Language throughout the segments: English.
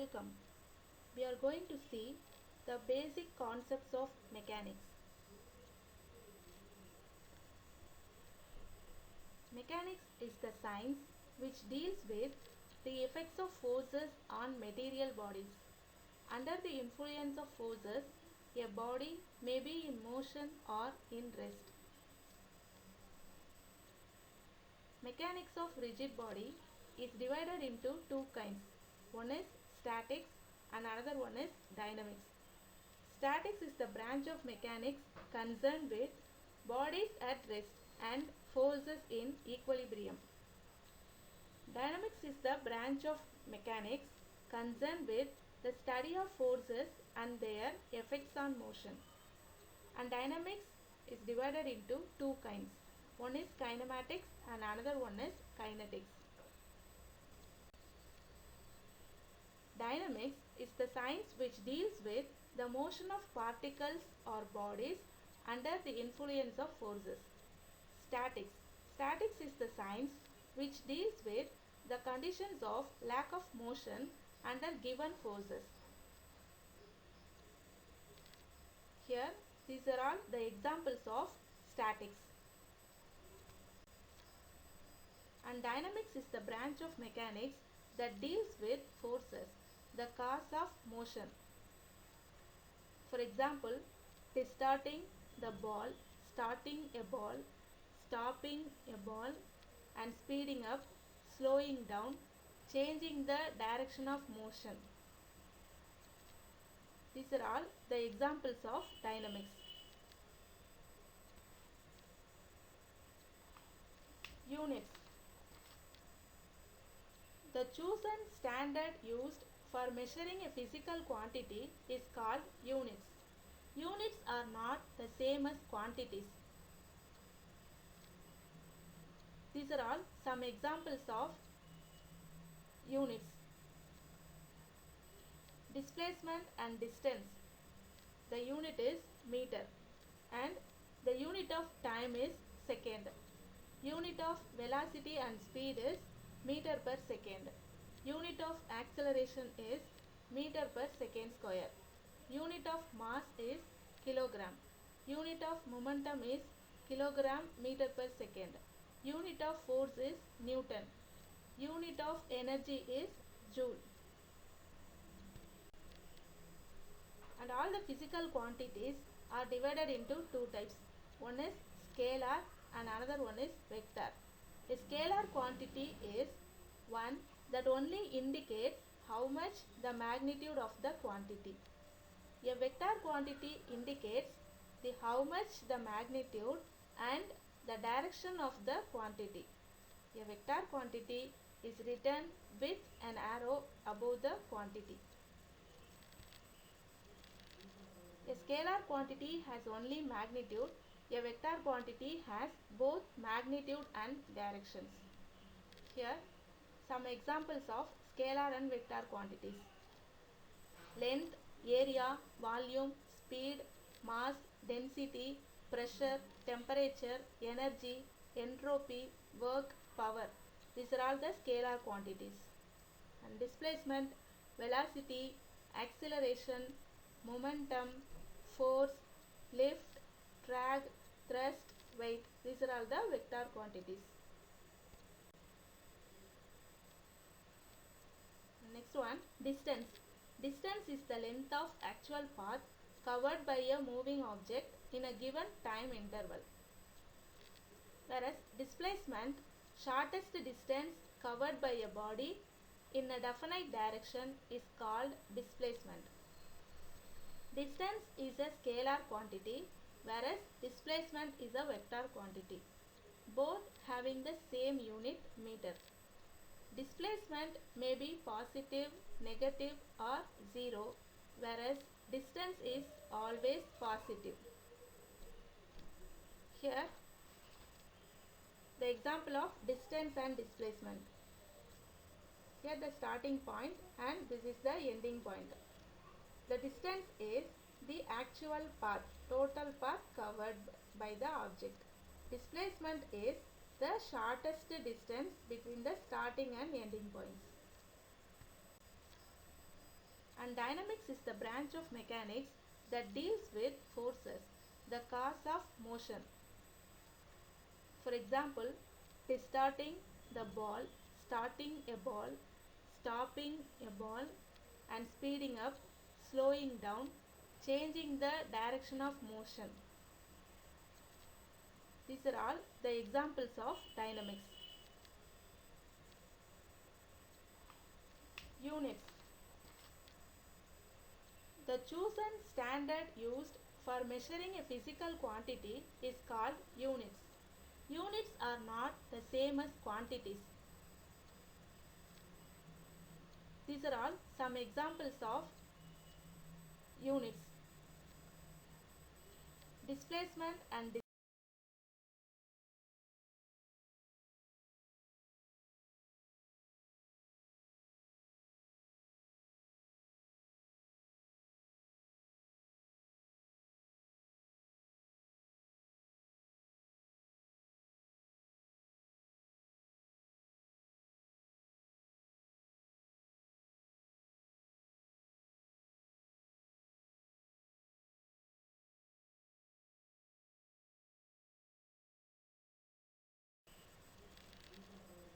Welcome. We are going to see the basic concepts of mechanics. Mechanics is the science which deals with the effects of forces on material bodies. Under the influence of forces, a body may be in motion or in rest. Mechanics of rigid body is divided into two kinds. One is statics and another one is dynamics. Statics is the branch of mechanics concerned with bodies at rest and forces in equilibrium. Dynamics is the branch of mechanics concerned with the study of forces and their effects on motion. And dynamics is divided into two kinds. One is kinematics and another one is kinetics. Dynamics is the science which deals with the motion of particles or bodies under the influence of forces. Statics. Statics is the science which deals with the conditions of lack of motion under given forces. Here, these are all the examples of statics. And dynamics is the branch of mechanics that deals with forces, the cause of motion. For example, distorting the ball, starting a ball, stopping a ball, and speeding up, slowing down, changing the direction of motion. These are all the examples of dynamics. Units. The chosen standard used for measuring a physical quantity is called units. Units are not the same as quantities. These are all some examples of units. Displacement and distance. The unit is meter and the unit of time is second. Unit of velocity and speed is meter per second. Unit of acceleration is meter per second square. Unit of mass is kilogram. Unit of momentum is kilogram meter per second. Unit of force is Newton. Unit of energy is joule. And all the physical quantities are divided into two types. One is scalar and another one is vector. A scalar quantity is one that only indicates how much the magnitude of the quantity. A vector quantity indicates the how much the magnitude and the direction of the quantity. A vector quantity is written with an arrow above the quantity. A scalar quantity has only magnitude. A vector quantity has both magnitude and directions. Here, some examples of scalar and vector quantities. Length, area, volume, speed, mass, density, pressure, temperature, energy, entropy, work, power. These are all the scalar quantities. And displacement, velocity, acceleration, momentum, force, lift, drag, thrust, weight. These are all the vector quantities. Next one, distance. Distance is the length of actual path covered by a moving object in a given time interval. Whereas displacement, shortest distance covered by a body in a definite direction is called displacement. Distance is a scalar quantity whereas displacement is a vector quantity, both having the same unit meter. Displacement may be positive, negative or zero, whereas distance is always positive. Here, the example of distance and displacement. Here the starting point and this is the ending point. The distance is the actual path, total path covered by the object. Displacement is the shortest distance between the starting and ending points. And dynamics is the branch of mechanics that deals with forces, the cause of motion. For example, distorting the ball, starting a ball, stopping a ball, and speeding up, slowing down, changing the direction of motion. These are all the examples of dynamics. Units. The chosen standard used for measuring a physical quantity is called units. Units are not the same as quantities. These are all some examples of units. Displacement and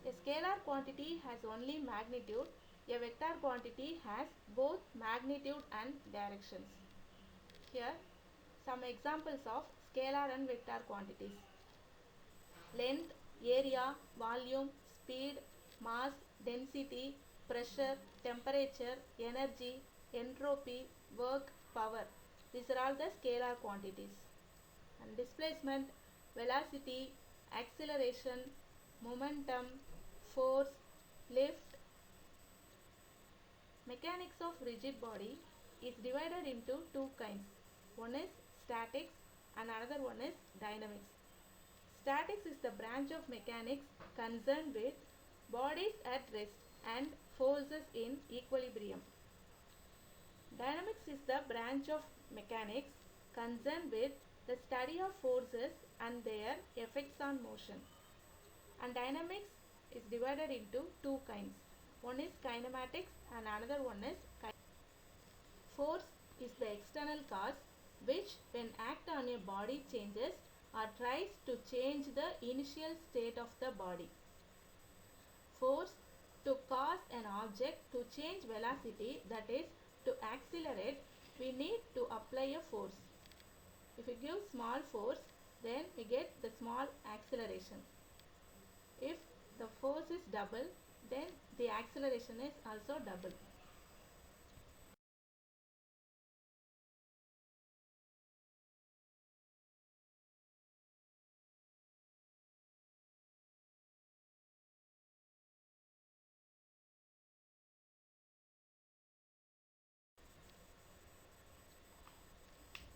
a scalar quantity has only magnitude. A vector quantity has both magnitude and directions. Here, some examples of scalar and vector quantities. Length, area, volume, speed, mass, density, pressure, temperature, energy, entropy, work, power. These are all the scalar quantities. And displacement, velocity, acceleration, momentum, force, lift. Mechanics of rigid body is divided into two kinds. One is statics and another one is dynamics. Statics is the branch of mechanics concerned with bodies at rest and forces in equilibrium. Dynamics is the branch of mechanics concerned with the study of forces and their effects on motion. And dynamics is divided into two kinds. One is kinematics and another one is force is the external cause which when act on a body changes or tries to change the initial state of the body. Force to cause an object to change velocity, that is to accelerate, we need to apply a force. If we give small force, then we get the small acceleration. If the force is double, then the acceleration is also double.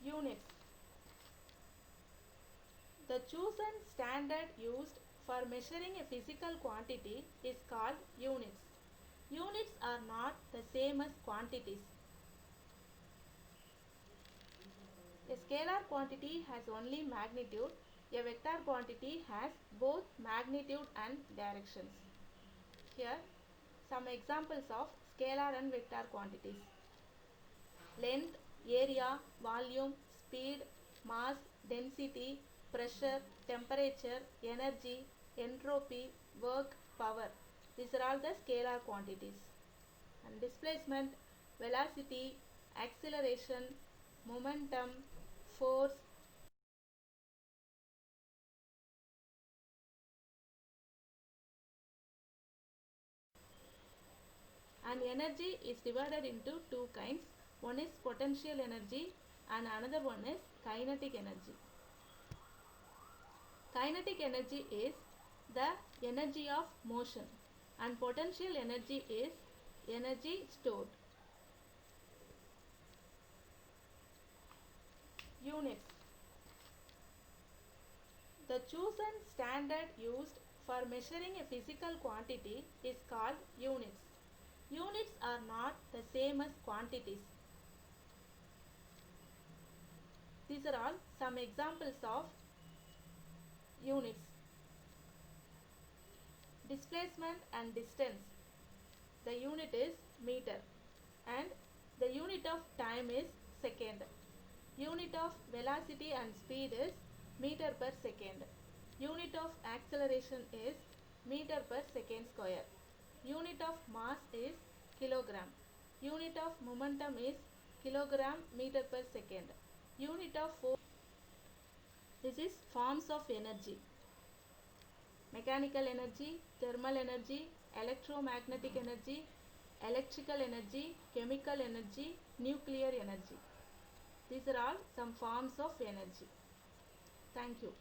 Units. The chosen standard used for measuring a physical quantity is called units. Units are not the same as quantities. A scalar quantity has only magnitude. A vector quantity has both magnitude and directions. Here, some examples of scalar and vector quantities. Length, area, volume, speed, mass, density, pressure, temperature, energy, entropy, work, power. These are all the scalar quantities. And displacement, velocity, acceleration, momentum, force. And energy is divided into two kinds. One is potential energy and another one is kinetic energy. Kinetic energy is the energy of motion and potential energy is energy stored. Units. The chosen standard used for measuring a physical quantity is called units. Units are not the same as quantities. These are all some examples of units. Displacement and distance. The unit is meter and The unit of time is second. Unit of velocity and speed is meter per second. Unit of acceleration is meter per second square. Unit of mass is kilogram. Unit of momentum is kilogram meter per second. Unit of force. This is forms of energy: mechanical energy, thermal energy, electromagnetic energy, electrical energy, chemical energy, nuclear energy. These are all some forms of energy. Thank you.